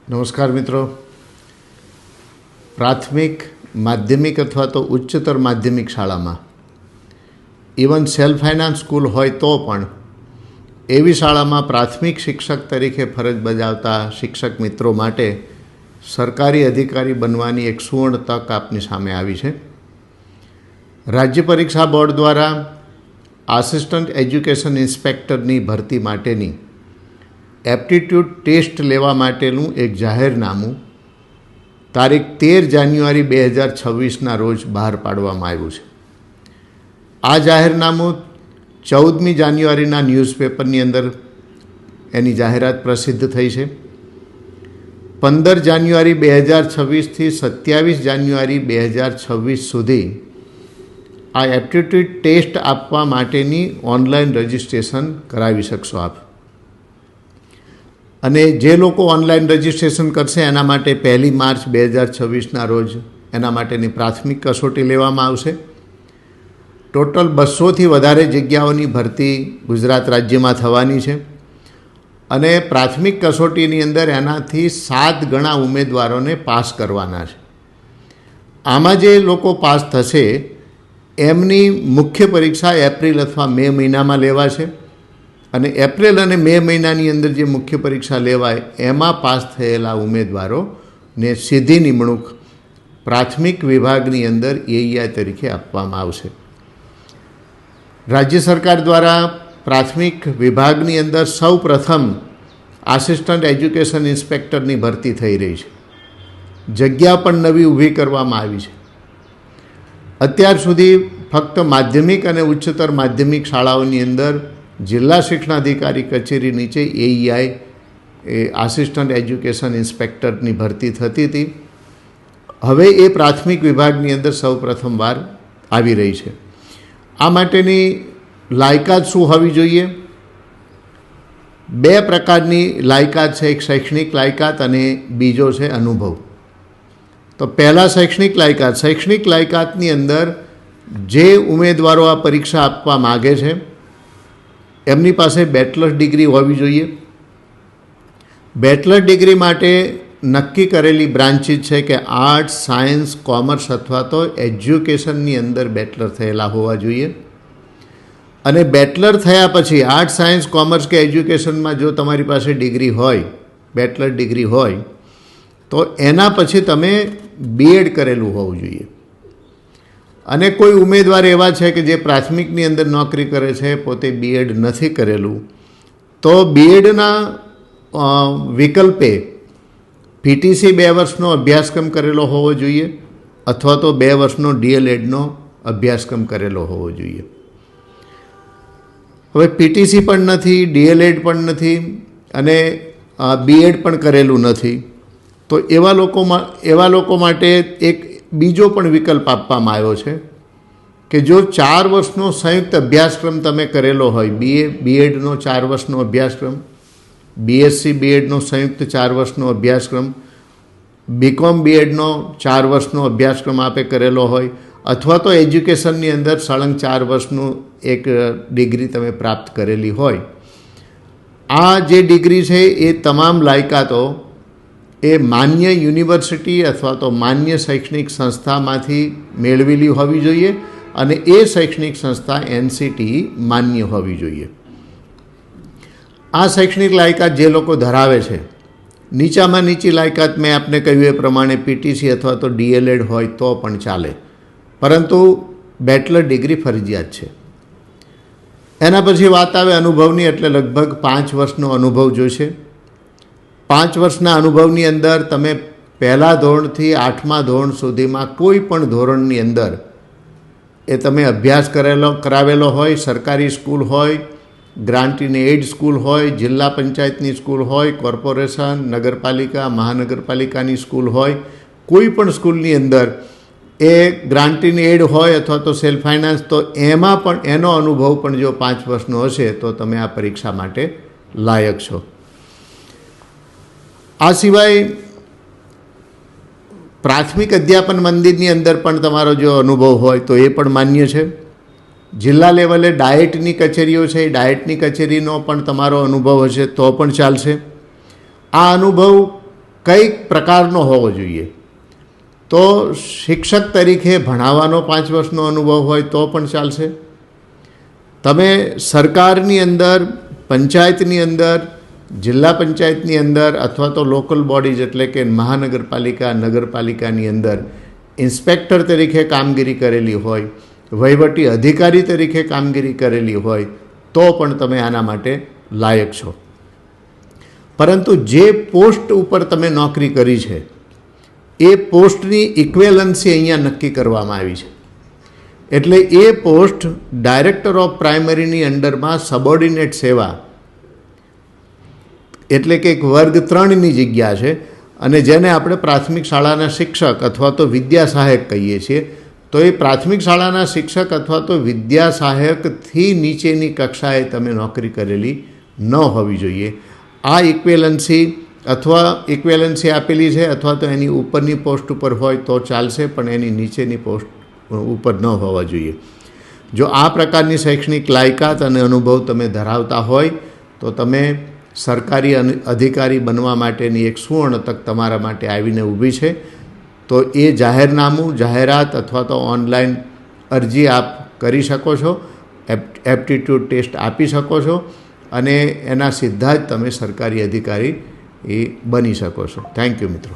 નમસ્કાર મિત્રો. પ્રાથમિક માધ્યમિક અથવા તો ઉચ્ચતર માધ્યમિક શાળામાં ઇવન સેલ્ફ ફાઇનાન્સ સ્કૂલ હોય તો પણ એવી શાળામાં પ્રાથમિક શિક્ષક તરીકે ફરજ બજાવતા શિક્ષક મિત્રો માટે સરકારી અધિકારી બનવાની એક સુવર્ણ તક આપની સામે આવી છે. રાજ્ય પરીક્ષા બોર્ડ દ્વારા આસિસ્ટન્ટ એજ્યુકેશન ઇન્સ્પેક્ટરની ભરતી માટેની એપ્ટિટ્યૂડ ટેસ્ટ લેવા માટેનું એક જાહેરનામું તારીખ 13 જાન્યુઆરી 2026ના રોજ બહાર પાડવામાં આવ્યું છે. આ જાહેરનામું 14મી જાન્યુઆરીના ન્યૂઝપેપરની અંદર એની જાહેરાત પ્રસિદ્ધ થઈ છે. 15 જાન્યુઆરી 2026થી 27 જાન્યુઆરી 2026 સુધી આ એપ્ટિટ્યૂડ ટેસ્ટ આપવા માટેની ઓનલાઈન રજિસ્ટ્રેશન કરાવી શકશો આપ. અને જે લોકો ઓનલાઈન રજિસ્ટ્રેશન કરશે એના માટે 1 માર્ચ 2026ના રોજ એના માટેની પ્રાથમિક કસોટી લેવામાં આવશે. ટોટલ 200થી વધારે જગ્યાઓની ભરતી ગુજરાત રાજ્યમાં થવાની છે અને પ્રાથમિક કસોટીની અંદર એનાથી 7 ગણા ઉમેદવારોને પાસ કરવાના છે. આમાં જે લોકો પાસ થશે એમની મુખ્ય પરીક્ષા એપ્રિલ અથવા મે મહિનામાં લેવાશે અને એપ્રિલ અને મે મહિનાની અંદર જે મુખ્ય પરીક્ષા લેવાય એમાં પાસ થયેલા ઉમેદવારોને સીધી નિમણૂક પ્રાથમિક વિભાગની અંદર એઈઆઈ તરીકે આપવામાં આવશે. રાજ્ય સરકાર દ્વારા પ્રાથમિક વિભાગની અંદર સૌ પ્રથમ આસિસ્ટન્ટ એજ્યુકેશન ઇન્સ્પેક્ટરની ભરતી થઈ રહી છે. જગ્યા પણ નવી ઊભી કરવામાં આવી છે. અત્યાર સુધી ફક્ત માધ્યમિક અને ઉચ્ચતર માધ્યમિક શાળાઓની અંદર જિલ્લા શિક્ષણાધિકારી કચેરી નીચે એઈઆઈ આસિસ્ટન્ટ એજ્યુકેશન ઇન્સ્પેક્ટરની ભરતી થતી હતી. હવે એ પ્રાથમિક વિભાગની અંદર સૌ પ્રથમવાર આવી રહી છે. આ માટેની લાયકાત શું હોવી જોઈએ? 2 પ્રકારની લાયકાત છે. એક શૈક્ષણિક લાયકાત અને બીજો છે અનુભવ. તો પહેલાં શૈક્ષણિક લાયકાતની અંદર જે ઉમેદવારો આ પરીક્ષા આપવા માગે છે એમની પાસે બેચલર ડિગ્રી હોવી જોઈએ. બેચલર ડિગ્રી માટે નક્કી કરેલી બ્રાન્ચીસ છે કે આર્ટ્સ, સાયન્સ, કોમર્સ અથવા તો એજ્યુકેશનની અંદર બેચલર થયેલા હોવા જોઈએ. અને બેચલર થયા પછી આર્ટ્સ, સાયન્સ, કોમર્સ કે એજ્યુકેશનમાં જો તમારી પાસે ડિગ્રી હોય, બેચલર ડિગ્રી હોય, તો એના પછી તમે બીએડ કરેલું હોવું જોઈએ. અને કોઈ ઉમેદવાર એવા છે કે જે પ્રાથમિકની અંદર નોકરી કરે છે, પોતે બીએડ નથી કરેલું, તો બીએડના વિકલ્પે પીટીસી 2 વર્ષનો અભ્યાસક્રમ કરેલો હોવો જોઈએ અથવા તો 2 વર્ષનો ડીએલએડનો અભ્યાસક્રમ કરેલો હોવો જોઈએ. હવે પીટીસી પણ નથી, ડીએલએડ પણ નથી અને બીએડ પણ કરેલું નથી, તો એવા લોકો માટે એક બીજો પણ વિકલ્પ આપવામાં આવ્યો છે કે જો 4 વર્ષનો સંયુક્ત અભ્યાસક્રમ તમે કરેલો હોય, બીએડનો 4 વર્ષનો અભ્યાસક્રમ, બીએસસી બીએડનો સંયુક્ત 4 વર્ષનો અભ્યાસક્રમ, બીકોમ બીએડનો 4 વર્ષનો અભ્યાસક્રમ આપે કરેલો હોય અથવા તો એજ્યુકેશનની અંદર સળંગ 4 વર્ષનું એક ડિગ્રી તમે પ્રાપ્ત કરેલી હોય, આ જે ડિગ્રી છે એ તમામ લાયકાતો એ માન્ય યુનિવર્સિટી અથવા તો માન્ય શૈક્ષણિક સંસ્થામાંથી મેળવેલી હોવી જોઈએ અને એ શૈક્ષણિક સંસ્થા એનસીટી માન્ય હોવી જોઈએ. આ શૈક્ષણિક લાયકાત જે લોકો ધરાવે છે, નીચામાં નીચી લાયકાત મેં આપને કહ્યું એ પ્રમાણે પીટીસી અથવા તો ડીએલએડ હોય તો પણ ચાલે, પરંતુ બેચલર ડિગ્રી ફરજિયાત છે. એના પછી વાત આવે અનુભવની, એટલે લગભગ 5 વર્ષનો અનુભવ જોઈશે. 5 વર્ષના અનુભવની અંદર તમે 1લા ધોરણથી 8મા ધોરણ સુધીમાં કોઈ પણ ધોરણની અંદર એ તમે અભ્યાસ કરાવેલો હોય, સરકારી સ્કૂલ હોય, ગ્રાન્ટ ઇન એડ સ્કૂલ હોય, જિલ્લા પંચાયતની સ્કૂલ હોય, કોર્પોરેશન, નગરપાલિકા, મહાનગરપાલિકાની સ્કૂલ હોય, કોઈ પણ સ્કૂલની અંદર એ ગ્રાન્ટ ઇન એડ હોય અથવા તો સેલ્ફ ફાઇનાન્સ, તો એમાં પણ એનો અનુભવ પણ જો 5 વર્ષનો હશે તો તમે આ પરીક્ષા માટે લાયક છો. આ સિવાય પ્રાથમિક અધ્યાપન મંદિરની અંદર પણ તમારો જો અનુભવ હોય તો એ પણ માન્ય છે. જિલ્લા લેવલે ડાયટની કચેરીઓ છે, એ ડાયટની કચેરીનો પણ તમારો અનુભવ હશે તો પણ ચાલશે. આ અનુભવ કઈ પ્રકારનો હોવો જોઈએ. તો શિક્ષક તરીકે ભણાવવાનો 5 વર્ષનો અનુભવ હોય તો પણ ચાલશે. તમે સરકારની અંદર, પંચાયતની અંદર, જિલ્લા પંચાયતની અંદર અથવા તો લોકલ બોડીઝ એટલે કે મહાનગરપાલિકા, નગરપાલિકાની અંદર ઇન્સ્પેક્ટર તરીકે કામગીરી કરેલી હોય, વહીવટી અધિકારી તરીકે કામગીરી કરેલી હોય તો પણ તમે આના માટે લાયક છો. પરંતુ જે પોસ્ટ ઉપર તમે નોકરી કરી છે એ પોસ્ટની ઇક્વેલન્સી અહીંયા નક્કી કરવામાં આવી છે. એટલે એ પોસ્ટ ડાયરેક્ટર ઓફ પ્રાઇમરીની અંડરમાં સબોર્ડિનેટ સેવા એટલે કે એક વર્ગ 3ની જગ્યા છે અને જેને આપણે પ્રાથમિક શાળાના શિક્ષક અથવા તો વિદ્યા સહાયક કહીએ છીએ. તો એ પ્રાથમિક શાળાના શિક્ષક અથવા તો વિદ્યા સહાયકથી નીચેની કક્ષાએ તમે નોકરી કરેલી ન હોવી જોઈએ. આ ઇક્વેલન્સી આપેલી છે અથવા તો એની ઉપરની પોસ્ટ ઉપર હોય તો ચાલશે, પણ એની નીચેની પોસ્ટ ઉપર ન હોવા જોઈએ. જો આ પ્રકારની શૈક્ષણિક લાયકાત અને અનુભવ તમે ધરાવતા હોય તો તમે સરકારી અધિકારી બનવા માટેની એક સુવર્ણ તક તમારા માટે આવીને ઊભી છે. તો એ જાહેરનામું, જાહેરાત અથવા તો ઓનલાઈન અરજી આપ કરી શકો છો, એપ્ટિટ્યૂડ ટેસ્ટ આપી શકો છો અને એના સીધા જ તમે સરકારી અધિકારી બની શકો છો. થેન્ક યુ મિત્રો.